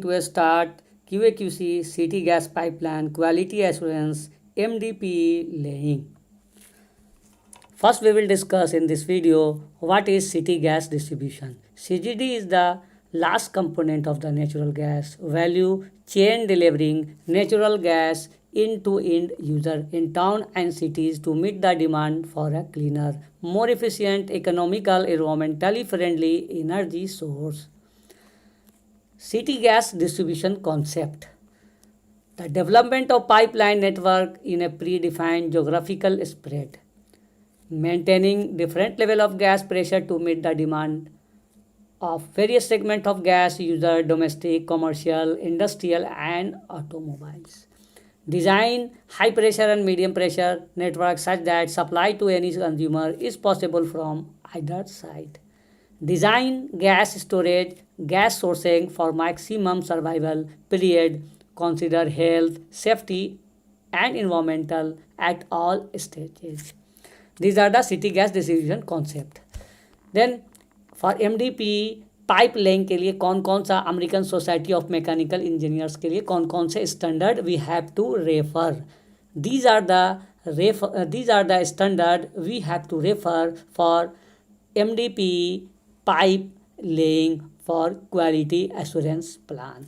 going to start QAQC city gas pipeline quality assurance MDPE laying. First we will discuss in this video what is city gas distribution. CGD is the last component of the natural gas value chain delivering natural gas into end user in town and cities to meet the demand for a cleaner, more efficient, economical, environmentally friendly energy source. City gas distribution concept. The development of pipeline network in a predefined geographical spread, maintaining different level of gas pressure to meet the demand of various segment of gas user, domestic, commercial, industrial and automobiles. Design high pressure and medium pressure network such that supply to any consumer is possible from either side. Design gas storage, gas sourcing for maximum survival period. Consider health, safety and environmental at all stages. These are the city gas distribution concept. Then for MDP pipe laying के लिए कौन कौन सा American society of mechanical engineers के लिए कौन कौन से standard we have to refer. These are the standard we have to refer for MDP pipe laying for quality assurance plan.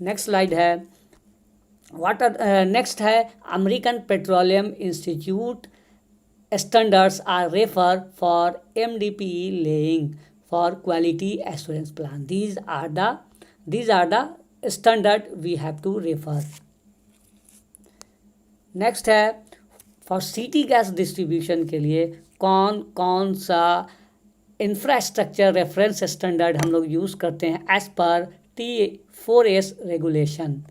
Next slide है नेक्स्ट है American petroleum institute standards are referred for MDPE laying for quality assurance plan. These are the standard we have to refer. Next है for city gas distribution के लिए कौन कौन सा infrastructure reference standard हम लोग यूज़ करते हैं एज पर T4S रेगुलेशन.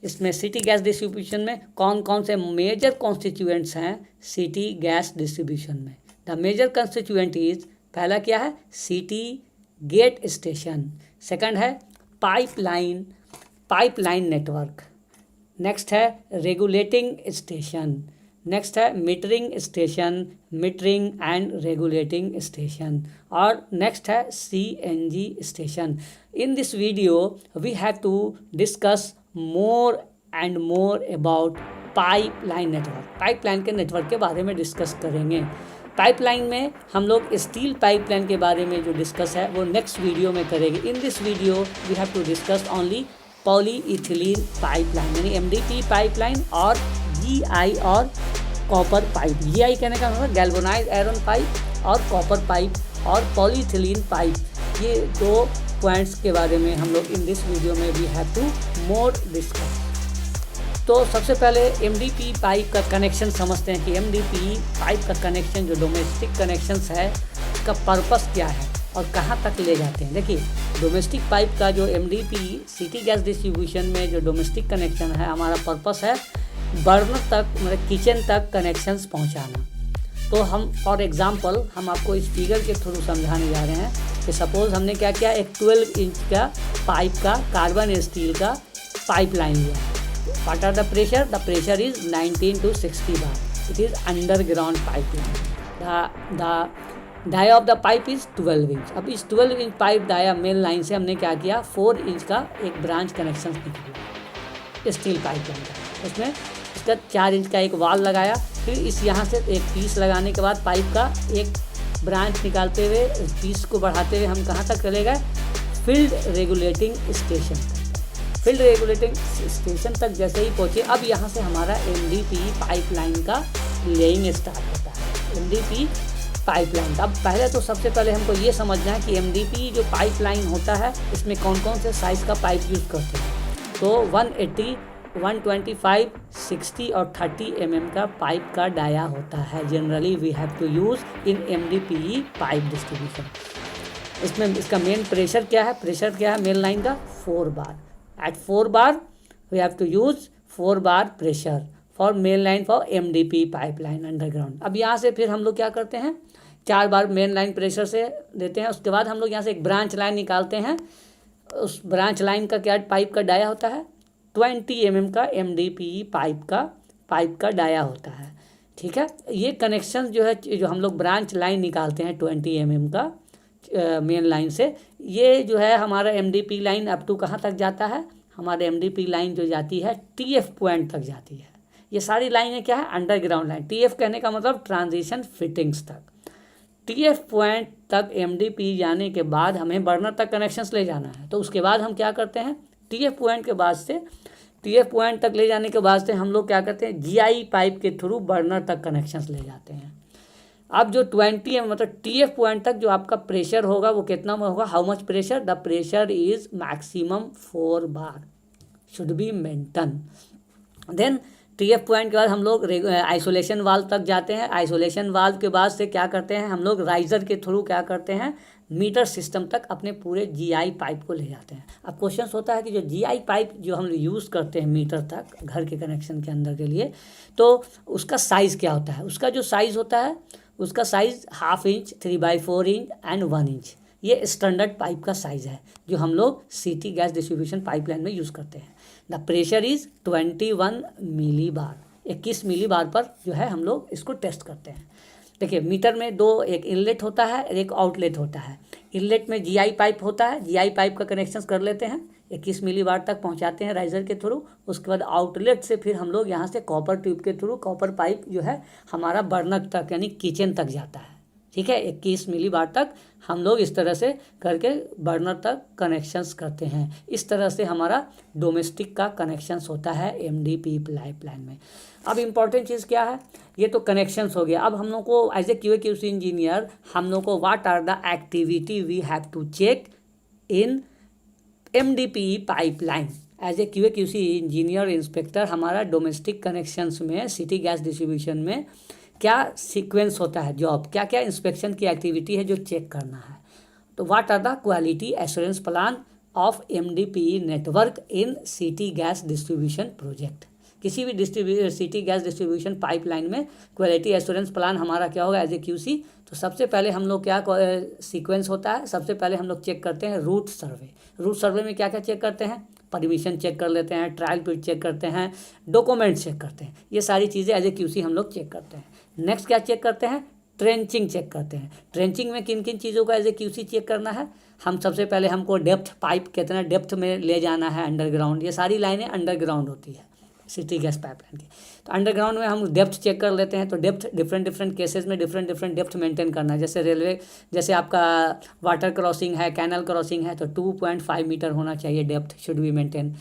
इसमें सिटी गैस डिस्ट्रीब्यूशन में कौन कौन से मेजर कॉन्स्टिट्यूएंट्स हैं सिटी गैस डिस्ट्रीब्यूशन में. द मेजर कॉन्स्टिट्यूएंट इज, पहला क्या है, सिटी गेट स्टेशन. सेकंड है पाइपलाइन नेटवर्क. नेक्स्ट है रेगुलेटिंग स्टेशन. नेक्स्ट है metering station, metering and regulating station. और नेक्स्ट है CNG station. In this video we have to discuss more and more about pipeline network. Pipeline के network के बारे में discuss करेंगे. Pipeline में हम लोग स्टील पाइपलाइन के बारे में जो डिस्कस है वो नेक्स्ट वीडियो में करेंगे. In this video we have to discuss only polyethylene pipeline यानी MDP पाइपलाइन और GI और कॉपर पाइप. GI कहने का मतलब गैल्वेनाइज आयरन पाइप और कॉपर पाइप और पॉलीइथिलीन पाइप. ये दो पॉइंट्स के बारे में हम लोग इन दिस वीडियो में we have to more discuss. तो सबसे पहले MDP पाइप का कनेक्शन समझते हैं कि MDP पाइप का कनेक्शन जो डोमेस्टिक कनेक्शंस है उसका पर्पस क्या है और कहाँ तक ले जाते हैं. देखिए डोमेस्टिक पाइप का जो MDP सिटी गैस डिस्ट्रीब्यूशन में जो डोमेस्टिक कनेक्शन है हमारा पर्पस है बर्नर तक मतलब किचन तक कनेक्शंस पहुँचाना. तो हम फॉर एग्जांपल हम आपको इस फिगर के थ्रू समझाने जा रहे हैं कि सपोज़ हमने क्या किया, एक 12 इंच का पाइप का कार्बन स्टील का पाइप लाइन लिया. What are the pressure? The pressure is 19 to 60 bar. It is underground pipe line. The dia of the pipe is 12 inch. अब इस 12 inch pipe dia main line से हमने क्या किया, 4 inch का एक ब्रांच कनेक्शन निकाला स्टील पाइप लाइन का. उसमें इसका 4 इंच का एक वाल लगाया. फिर इस यहाँ से एक पीस लगाने के बाद पाइप का एक ब्रांच निकालते हुए पीस को बढ़ाते हुए हम कहाँ तक चले गए, field regulating station. Field regulating station तक जैसे ही पहुँचे अब यहाँ से हमारा MDP पाइपलाइन का लेइंग स्टार्ट होता है. MDP pipeline. अब पहले तो सबसे पहले हमको ये समझना है कि MDP जो पाइपलाइन होता है इसमें कौन कौन से साइज़ का पाइप यूज़ करते हैं. तो 180, 125, 60 और 30 mm का पाइप का डाया होता है. Generally we have to use in MDPE pipe distribution. इसमें इसका मेन प्रेशर क्या है, प्रेशर क्या है मेन लाइन का, 4 bar. At 4 bar we have to use 4 bar pressure for main line for MDP pipeline underground. अब यहाँ से फिर हम लोग क्या करते हैं, 4 बार मेन लाइन प्रेशर से देते हैं. उसके बाद हम लोग यहाँ से एक ब्रांच लाइन निकालते हैं. उस ब्रांच लाइन का क्या पाइप का डाया होता है, 20 mm का MDPE पाइप का डाया होता है. ठीक है. ये कनेक्शन जो है जो हम लोग ब्रांच लाइन निकालते हैं 20 mm का मेन लाइन से। ये जो है हमारा MDP लाइन अप टू कहाँ तक जाता है, हमारे MDP लाइन जो जाती है TF पॉइंट तक जाती है। ये सारी लाइनें क्या है, अंडरग्राउंड लाइन। TF कहने का मतलब ट्रांजिशन फिटिंग्स तक। TF पॉइंट तक MDP जाने के बाद हमें बर्नर तक कनेक्शंस ले जाना है, तो उसके बाद हम क्या करते हैं, TF पॉइंट के बाद से, TF पॉइंट तक ले जाने के बाद से हम लोग क्या करते हैं, GI पाइप के थ्रू बर्नर तक कनेक्शंस ले जाते हैं। अब जो 20 मतलब TF पॉइंट तक जो आपका प्रेशर होगा वो कितना में होगा, how much pressure, the pressure is maximum 4 bar should be maintain. Then TF point के बाद हम लोग आइसोलेशन वाल्व तक जाते हैं। आइसोलेशन वाल्व के बाद से क्या करते हैं, हम लोग राइजर के थ्रू क्या करते हैं, मीटर सिस्टम तक अपने पूरे GI पाइप को ले जाते हैं। अब क्वेश्चन होता है कि जो GI पाइप जो हम यूज़ करते हैं मीटर तक घर के कनेक्शन के अंदर के लिए, तो उसका साइज़ क्या होता है, उसका जो साइज़ होता है उसका size 1/2 inch, 3/4 inch and 1 inch. ये स्टैंडर्ड पाइप का साइज़ है जो हम लोग सिटी गैस डिस्ट्रीब्यूशन पाइपलाइन में यूज़ करते हैं। द प्रेशर इज़ 21 मिली बार, 21 मिली बार पर जो है हम लोग इसको टेस्ट करते हैं। देखिए मीटर में दो, एक इनलेट होता है एक आउटलेट होता है। इनलेट में GI पाइप होता है, GI पाइप का कनेक्शन कर लेते हैं, 21 मिली बार तक पहुंचाते हैं राइजर के थ्रू। उसके बाद आउटलेट से फिर हम लोग यहाँ से कॉपर ट्यूब के थ्रू, कॉपर पाइप जो है हमारा बर्नर तक यानी किचन तक जाता है। ठीक है, 21 मिली बार तक हम लोग इस तरह से करके बर्नर तक कनेक्शंस करते हैं। इस तरह से हमारा डोमेस्टिक का कनेक्शंस होता है MDP पाइपलाइन में। अब इम्पॉर्टेंट चीज़ क्या है, ये तो कनेक्शंस हो गया। अब हम लोग को एज ए QA/QC इंजीनियर हम लोग को what are the activity we have to check in MDP pipeline. As a QA/QC engineer inspector हमारा डोमेस्टिक कनेक्शंस में सिटी गैस डिस्ट्रीब्यूशन में क्या सीक्वेंस होता है, जॉब क्या क्या इंस्पेक्शन की एक्टिविटी है जो चेक करना है। तो what are the quality assurance plan of MDP network in city gas distribution project. किसी भी सिटी गैस डिस्ट्रीब्यूशन पाइपलाइन में क्वालिटी एश्योरेंस प्लान हमारा क्या होगा एज ए QC। तो सबसे पहले हम लोग क्या सीक्वेंस होता है, सबसे पहले हम लोग चेक करते हैं रूट सर्वे। रूट सर्वे में क्या क्या चेक करते हैं, परमिशन चेक कर लेते हैं, ट्रायल पीरियड चेक करते हैं, डॉक्यूमेंट चेक करते हैं। ये सारी चीज़ें एज ए QC हम लोग चेक करते हैं। नेक्स्ट क्या चेक करते हैं, ट्रेंचिंग चेक करते हैं। ट्रेंचिंग में किन किन चीज़ों का एज ए QC चेक करना है, हम सबसे पहले हमको डेप्थ, पाइप कितना डेप्थ में ले जाना है अंडरग्राउंड। ये सारी लाइनें अंडरग्राउंड होती है सिटी गैस पाइपलाइन की। तो अंडरग्राउंड में हम डेप्थ चेक कर लेते हैं। तो डेप्थ डिफरेंट केसेस में डिफरेंट डेप्थ मेंटेन करना है। जैसे रेलवे, जैसे आपका वाटर क्रॉसिंग है, कैनल क्रॉसिंग है, तो 2.5 मीटर होना चाहिए depth should be maintain.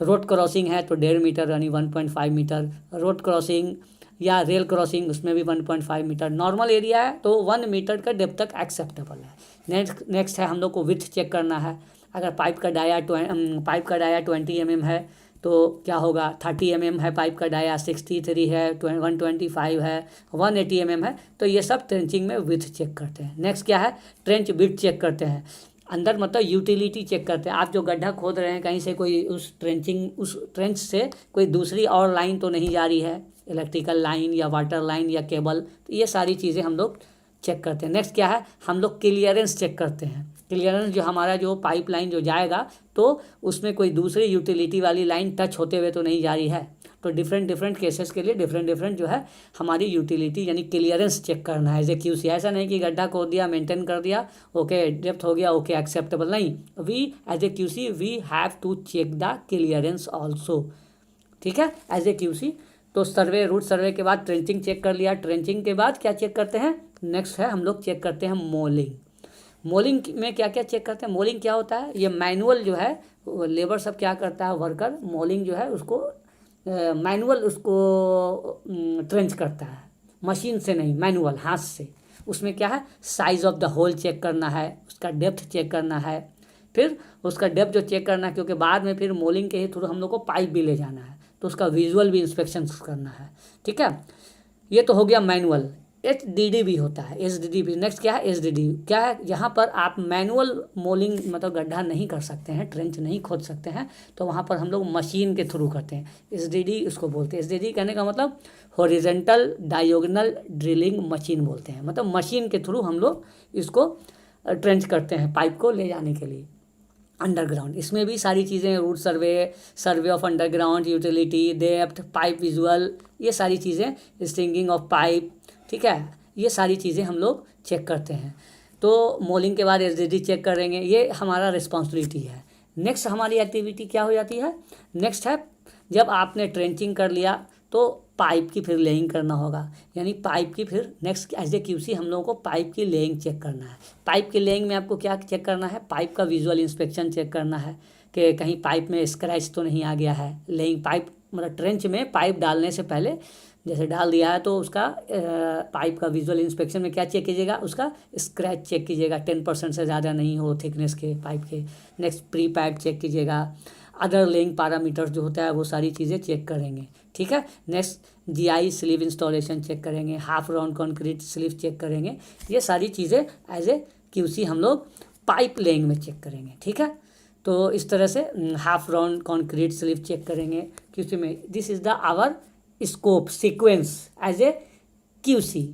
Road crossing है तो 1.5 मीटर यानी 1.5 मीटर। रोड क्रॉसिंग या रेल क्रॉसिंग उसमें भी 1.5 मीटर। नॉर्मल एरिया है तो 1 मीटर का डेप्थ तक एक्सेप्टेबल है। नेक्स्ट है हम लोग को विड्थ चेक करना है। अगर पाइप का डाया 20 mm है तो क्या होगा, 30 mm है पाइप का डाया, 63 है, 125 है, 180 mm है। तो ये सब ट्रेंचिंग में विड्थ चेक करते हैं। नेक्स्ट क्या है, ट्रेंच विड्थ चेक करते हैं। अंदर मतलब यूटिलिटी चेक करते हैं। आप जो गड्ढा खोद रहे हैं कहीं से कोई उस ट्रेंच से कोई दूसरी और लाइन तो नहीं जा रही है, इलेक्ट्रिकल लाइन या वाटर लाइन या केबल। तो ये सारी चीज़ें हम लोग चेक करते हैं। नेक्स्ट क्या है, हम लोग क्लियरेंस चेक करते हैं। क्लियरेंस जो हमारा जो पाइप लाइन जो जाएगा तो उसमें कोई दूसरी यूटिलिटी वाली लाइन टच होते हुए तो नहीं जा रही है। तो डिफरेंट केसेस के लिए डिफरेंट जो है हमारी यूटिलिटी यानी क्लियरेंस चेक करना है एज ए QC। ऐसा नहीं कि गड्ढा खोद दिया, मेंटेन कर दिया, ओके डेप्थ हो गया, ओके एक्सेप्टेबल, नहीं। We as a QC we have to check the clearance also. ठीक है, एज ए QC। तो सर्वे, रूट सर्वे के बाद ट्रेंचिंग चेक कर लिया। ट्रेंचिंग के बाद क्या चेक करते हैं, नेक्स्ट है हम लोग चेक करते हैं मोलिंग। मोलिंग में क्या क्या चेक करते हैं, मोलिंग क्या होता है, ये मैनुअल जो है लेबर सब क्या करता है, वर्कर मोलिंग जो है उसको मैनुअल उसको ट्रेंच करता है, मशीन से नहीं, मैनुअल हाथ से। उसमें क्या है, size of the hole check करना है, उसका डेप्थ चेक करना है, फिर उसका डेप्थ जो चेक करना है क्योंकि बाद में फिर मोलिंग के ही थ्रू हम लोग को पाइप भी ले जाना है तो उसका विजुअल भी इंस्पेक्शन करना है। ठीक है, ये तो हो गया मैनुअल। HDD भी होता है, HDD भी। नेक्स्ट क्या है, HDD क्या है, यहाँ पर आप मैनुअल मोलिंग मतलब गड्ढा नहीं कर सकते हैं, ट्रेंच नहीं खोद सकते हैं, तो वहाँ पर हम लोग मशीन के थ्रू करते हैं। HDD उसको बोलते हैं। HDD कहने का मतलब हॉरिजेंटल डायगोनल ड्रिलिंग मशीन बोलते हैं। मतलब मशीन के थ्रू हम लोग इसको ट्रेंच करते हैं पाइप को ले जाने के लिए अंडरग्राउंड। इसमें भी सारी चीज़ें, route survey, survey of underground, utility, depth, pipe visual, ये सारी चीज़ें, स्ट्रिंगिंग ऑफ पाइप, ठीक है, ये सारी चीज़ें हम लोग चेक करते हैं। तो मोलिंग के बाद एसडीडी चेक करेंगे, ये हमारा रिस्पॉन्सिबिलिटी है। नेक्स्ट हमारी एक्टिविटी क्या हो जाती है, नेक्स्ट है जब आपने ट्रेंचिंग कर लिया तो पाइप की फिर लेइंग करना होगा, यानी पाइप की फिर नेक्स्ट एज ए क्यूसी हम लोगों को पाइप की लेइंग चेक करना है। पाइप की लेइंग में आपको क्या चेक करना है, पाइप का विजुअल इंस्पेक्शन चेक करना है कि कहीं पाइप में स्क्रैच तो नहीं आ गया है। लेइंग पाइप मतलब ट्रेंच में पाइप डालने से पहले जैसे डाल दिया है तो उसका पाइप का विजुअल इंस्पेक्शन में क्या चेक कीजिएगा, उसका स्क्रैच चेक कीजिएगा, 10% से ज़्यादा नहीं हो थिकनेस के पाइप के। नेक्स्ट प्री पैड चेक कीजिएगा, अदर लेइंग पैरामीटर्स जो होता है वो सारी चीज़ें चेक करेंगे, ठीक है। Next GI sleeve installation check करेंगे, half round concrete sleeve check करेंगे। ये सारी चीज़ें एज ए क्यूसी हम लोग पाइप लेइंग में चेक करेंगे, ठीक है। तो इस तरह से half round concrete sleeve check करेंगे क्यूसी में। This is the our scope sequence as a QC,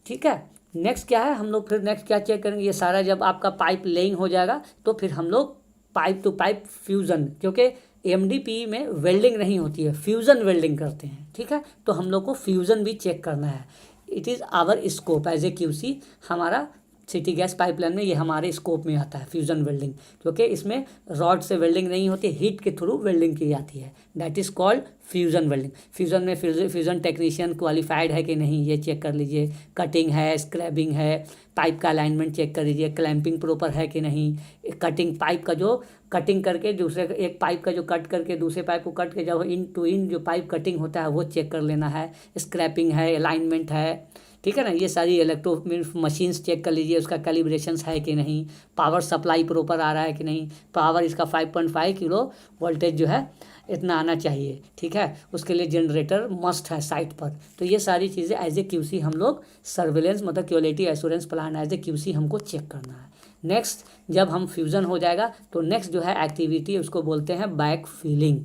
ठीक है। नेक्स्ट क्या है, हम लोग फिर नेक्स्ट क्या चेक करेंगे, ये सारा जब आपका पाइप लेइंग हो जाएगा तो फिर हम लोग पाइप टू पाइप फ्यूज़न, क्योंकि एमडीपी में वेल्डिंग नहीं होती है, फ्यूज़न वेल्डिंग करते हैं, ठीक है। तो हम लोग को फ्यूज़न भी चेक करना है। It is our scope as a QC, हमारा सिटी गैस पाइपलाइन में ये हमारे स्कोप में आता है फ्यूज़न वेल्डिंग, क्योंकि इसमें रॉड से वेल्डिंग नहीं होती, हीट के थ्रू वेल्डिंग की जाती है। That is called fusion welding. Fusion में फ्यूज़न टेक्नीशियन क्वालिफाइड है कि नहीं ये चेक कर लीजिए, कटिंग है, स्क्रैबिंग है, पाइप का अलाइनमेंट चेक कर लीजिए, क्लैंपिंग प्रॉपर है कि नहीं, कटिंग पाइप का जो कटिंग करके दूसरे एक पाइप का जो कट करके दूसरे पाइप को कट के जब इन टू इन जो पाइप कटिंग होता है वो चेक कर लेना है, स्क्रैपिंग है, अलाइनमेंट है, ठीक है ना। ये सारी इलेक्ट्रो मशीन्स चेक कर लीजिए, उसका कैलिब्रेशंस है कि नहीं, पावर सप्लाई प्रॉपर आ रहा है कि नहीं, पावर इसका 5.5 किलो वोल्टेज जो है इतना आना चाहिए, ठीक है। उसके लिए जनरेटर मस्ट है साइट पर। तो ये सारी चीज़ें एज ए क्यूसी हम लोग सर्विलेंस मतलब quality assurance plan as a QC हमको चेक करना है। नेक्स्ट जब हम फ्यूज़न हो जाएगा तो नेक्स्ट जो है एक्टिविटी उसको बोलते हैं बैक फिलिंग।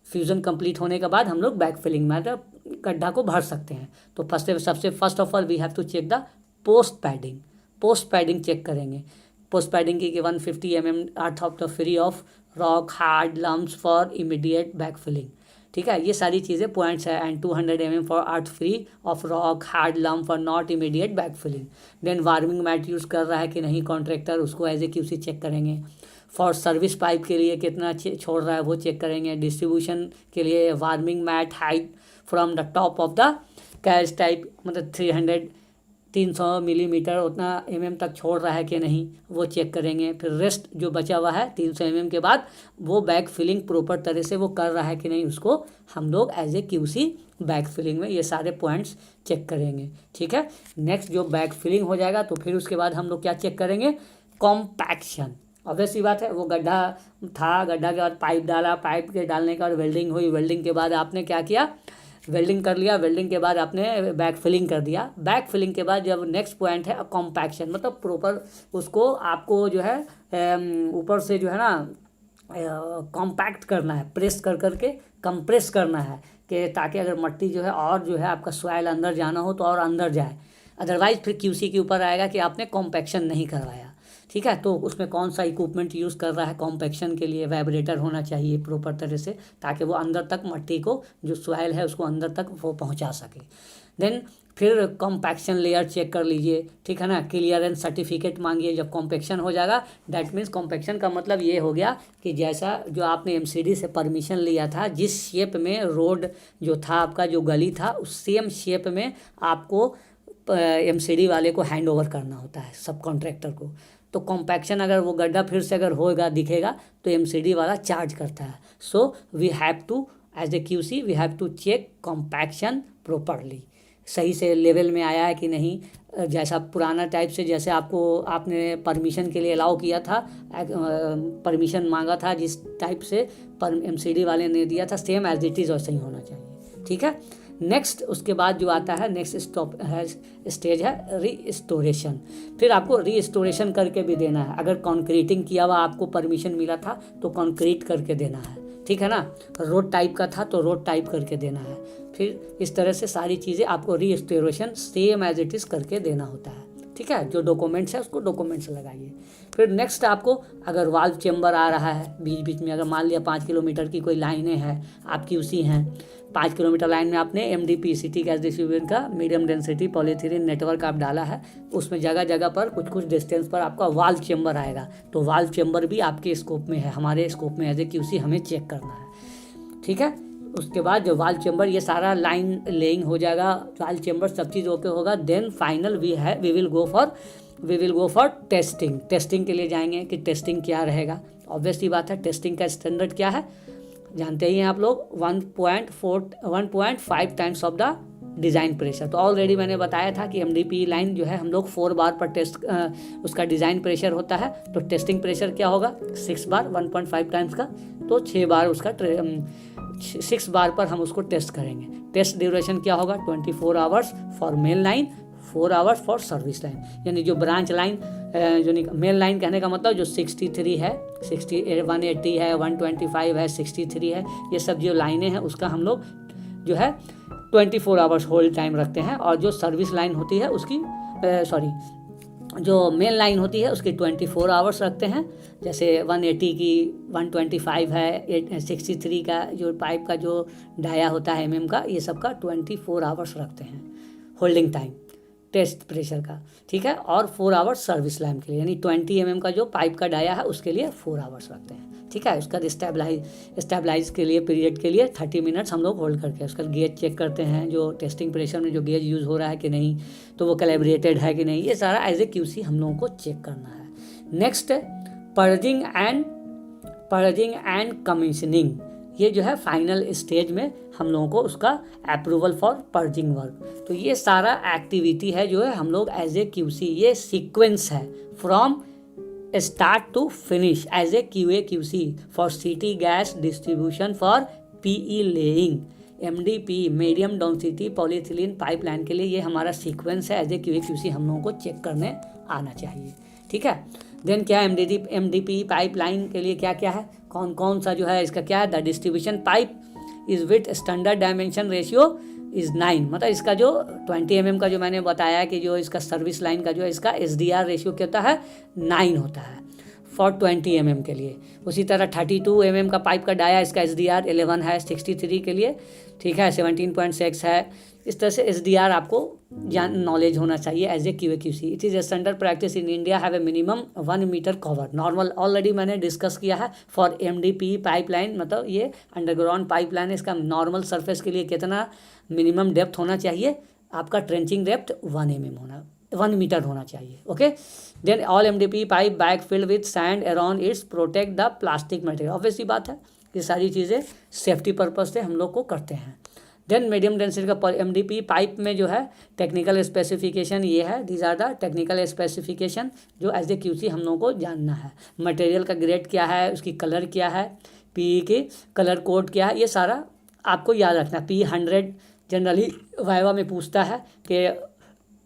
फ्यूज़न कंप्लीट होने के बाद हम लोग बैक फिलिंग मतलब गड्ढा को भर सकते हैं। तो first of all we have to check the post padding. Post padding check करेंगे। पोस्ट पैडिंग की 150 mm earth of the free of rock hard lumps for immediate back filling, ठीक है। ये सारी चीज़ें पॉइंट्स है। And 200 mm for earth free of rock hard lump for not immediate back filling. Then warming mat use कर रहा है कि नहीं कॉन्ट्रैक्टर, उसको एज ए क्यूसी चेक करेंगे। फॉर सर्विस पाइप के लिए कितना छोड़ रहा है वो चेक करेंगे। डिस्ट्रीब्यूशन के लिए warming mat height from the top of the catch type मतलब 300 मिलीमीटर उतना तक छोड़ रहा है कि नहीं वो चेक करेंगे। फिर रेस्ट जो बचा हुआ है 300 के बाद वो बैक फिलिंग प्रॉपर तरह से वो कर रहा है कि नहीं, उसको हम लोग as a QC back filling में ये सारे पॉइंट्स चेक करेंगे, ठीक है। नेक्स्ट जो बैक फिलिंग हो जाएगा तो फिर उसके बाद हम लोग क्या चेक करेंगे, कॉम्पैक्शन। ऑब्वियस सी बात है, वो गड्ढा था, गड्ढा के बाद पाइप डाला, पाइप के डालने के बाद वेल्डिंग हुई, वेल्डिंग के बाद आपने क्या किया, वेल्डिंग कर लिया, वेल्डिंग के बाद आपने बैक फिलिंग कर दिया। बैक फिलिंग के बाद जब नेक्स्ट पॉइंट है कॉम्पैक्शन, मतलब प्रॉपर उसको आपको जो है ऊपर से जो है ना कॉम्पैक्ट करना है, प्रेस कर करके कंप्रेस करना है कि ताकि अगर मट्टी जो है और जो है आपका सॉइल अंदर जाना हो तो और अंदर जाए। अदरवाइज फिर क्यूसी के ऊपर आएगा कि आपने कॉम्पैक्शन नहीं करवाया, ठीक है। तो उसमें कौन सा इक्विपमेंट यूज़ कर रहा है कॉम्पैक्शन के लिए, वाइब्रेटर होना चाहिए प्रॉपर तरह से ताकि वो अंदर तक मट्टी को जो सॉइल है उसको अंदर तक वो पहुंचा सके। देन फिर कॉम्पैक्शन लेयर चेक कर लीजिए, ठीक है ना। क्लियरेंस सर्टिफिकेट मांगिए जब कॉम्पैक्शन हो जाएगा। दैट मीन्स कॉम्पैक्शन का मतलब ये हो गया कि जैसा जो आपने एमसीडी से परमिशन लिया था, जिस शेप में रोड जो था आपका जो गली था उस सेम शेप में आपको एमसीडी वाले को हैंड ओवर करना होता है सब कॉन्ट्रैक्टर को। तो कॉम्पैक्शन अगर वो गड्ढा फिर से अगर होएगा दिखेगा तो एमसीडी वाला चार्ज करता है। So we have to as a QC we have to check compaction properly, सही से लेवल में आया है कि नहीं, जैसा पुराना टाइप से जैसे आपने परमिशन के लिए अलाउ किया था, परमिशन मांगा था जिस टाइप से एमसीडी वाले ने दिया था सेम एज इट इज़ वैसे ही होना चाहिए, ठीक है। नेक्स्ट उसके बाद जो आता है नेक्स्ट स्टेज है रीस्टोरेशन। फिर आपको रीस्टोरेशन करके भी देना है। अगर कॉन्क्रीटिंग किया हुआ आपको परमिशन मिला था तो कॉन्क्रीट करके देना है, ठीक है ना। रोड टाइप का था तो रोड टाइप करके देना है। फिर इस तरह से सारी चीज़ें आपको restoration same as it is करके देना होता है, ठीक है, जो डॉक्यूमेंट्स है उसको डॉक्यूमेंट्स लगाइए। फिर नेक्स्ट आपको अगर वाल्व चेम्बर आ रहा है बीच बीच में, अगर मान लिया 5 किलोमीटर की कोई लाइनें हैं आपकी उसी हैं, 5 किलोमीटर लाइन में आपने MDP सिटी गैस डिस्ट्रीब्यूशन का मीडियम डेंसिटी पॉलीथिलीन नेटवर्क आप डाला है, उसमें जगह जगह पर कुछ कुछ डिस्टेंस पर आपका वाल्व चेम्बर आएगा, तो वाल्व चेम्बर भी आपके स्कोप में है, हमारे स्कोप में एज ए QC हमें चेक करना है। ठीक है, उसके बाद जो वाल्व चेम्बर ये सारा लाइन लेइंग हो जाएगा, वाल्व चेम्बर सब चीज़ ओके होगा, then final we will go for testing. Testing के लिए जाएंगे कि टेस्टिंग क्या रहेगा। ऑब्वियसली बात है, टेस्टिंग का स्टैंडर्ड क्या है जानते ही हैं आप लोग, 1.5 times of the design pressure. तो ऑलरेडी मैंने बताया था कि MDP लाइन जो है हम लोग 4 बार पर टेस्ट उसका डिज़ाइन प्रेशर होता है, तो टेस्टिंग प्रेशर क्या होगा 6 बार 1.5 टाइम्स का, तो 6 बार उसका 6 बार पर हम उसको टेस्ट करेंगे। टेस्ट ड्यूरेशन क्या होगा 24 hours for main line, 4 hours for service line. यानी जो ब्रांच लाइन जो मेन लाइन कहने का मतलब जो 63 है, 180 है, 125 है, 63 है, ये सब जो लाइनें हैं उसका हम लोग जो है 24 आवर्स होल्ड टाइम रखते हैं, और जो सर्विस लाइन होती है उसकी जो मेन लाइन होती है उसकी 24 आवर्स रखते हैं। जैसे 180 की 125 है, 63 का जो पाइप का जो डाया होता है MM का, ये सब का 24 आवर्स रखते हैं होल्डिंग टाइम टेस्ट प्रेशर का। ठीक है, और 4 आवर्स सर्विस लाइन के लिए, यानी 20 mm का जो पाइप का डाया है उसके लिए 4 आवर्स रखते हैं। ठीक है, उसका स्टेबलाइज के लिए पीरियड के लिए 30 मिनट्स हम लोग होल्ड करके उसका गेज चेक करते हैं, जो टेस्टिंग प्रेशर में जो गेज यूज़ हो रहा है कि नहीं, तो वो कैलिब्रेटेड है कि नहीं, ये सारा एज ए QC हम लोगों को चेक करना है। नेक्स्ट पर्जिंग एंड कमीशनिंग, ये जो है फाइनल स्टेज में हम लोगों को उसका अप्रूवल फॉर पर्जिंग वर्क। तो ये सारा एक्टिविटी है जो है हम लोग एज ए QC, ये सीक्वेंस है from start to finish as a QA QC for city gas distribution for PE laying, MDP medium density polythene pipeline के लिए ये हमारा सीक्वेंस है एज ए QA QC हम लोगों को चेक करने आना चाहिए। ठीक है, देन क्या है MDP पाइपलाइन के लिए क्या क्या है, कौन कौन सा जो है इसका क्या है, the distribution pipe is with standard dimension ratio is 9, मतलब इसका जो 20 mm का जो मैंने बताया कि जो इसका सर्विस लाइन का जो है इसका SDR रेशियो क्या होता है 9 होता है फॉर 20 mm के लिए। उसी तरह 32 mm का पाइप का डाया इसका SDR 11 है 63 के लिए। ठीक है, 17.6 है। इस तरह से SDR आपको नॉलेज होना चाहिए as a QA QC। It is a standard practice in India have a minimum 1 metre cover normal, already मैंने डिस्कस किया है फॉर MDP पाइपलाइन, मतलब ये अंडरग्राउंड पाइपलाइन, इसका नॉर्मल सरफेस के लिए कितना मिनिमम डेप्थ होना चाहिए, आपका ट्रेंचिंग डेप्थ 1 मीटर होना चाहिए। Okay, then all MDP pipe bag filled with sand around its protect the plastic material. Obviously बात है, ये सारी चीज़ें सेफ्टी पर्पज से हम लोग को करते हैं। देन मीडियम डेंसिटी का MDP पाइप में जो है टेक्निकल स्पेसिफिकेशन ये है, these are the technical specification जो एज ए QC हम लोगों को जानना है। मटेरियल का ग्रेड क्या है, उसकी कलर क्या है, PE के कलर कोड क्या है, ये सारा आपको याद रखना। P100 जनरली वाइवा में पूछता है कि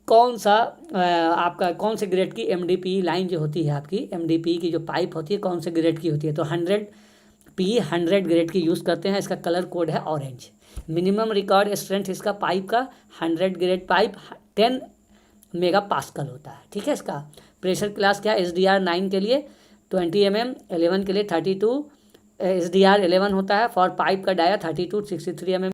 कौन सा आपका कौन से ग्रेड की MDP लाइन जो होती है, आपकी MDP की जो पाइप होती है कौन से ग्रेड की होती है, तो 100 ग्रेड की यूज़ करते हैं। इसका कलर कोड है ऑरेंज। मिनिमम रिकॉर्ड स्ट्रेंथ इसका पाइप का 100 ग्रेड पाइप 10 मेगापास्कल होता है। ठीक है, इसका प्रेशर क्लास क्या है, SDR 9 के लिए 20 mm, 11 के लिए 32, SDR 11 होता है फॉर पाइप का डाया 32 63 mm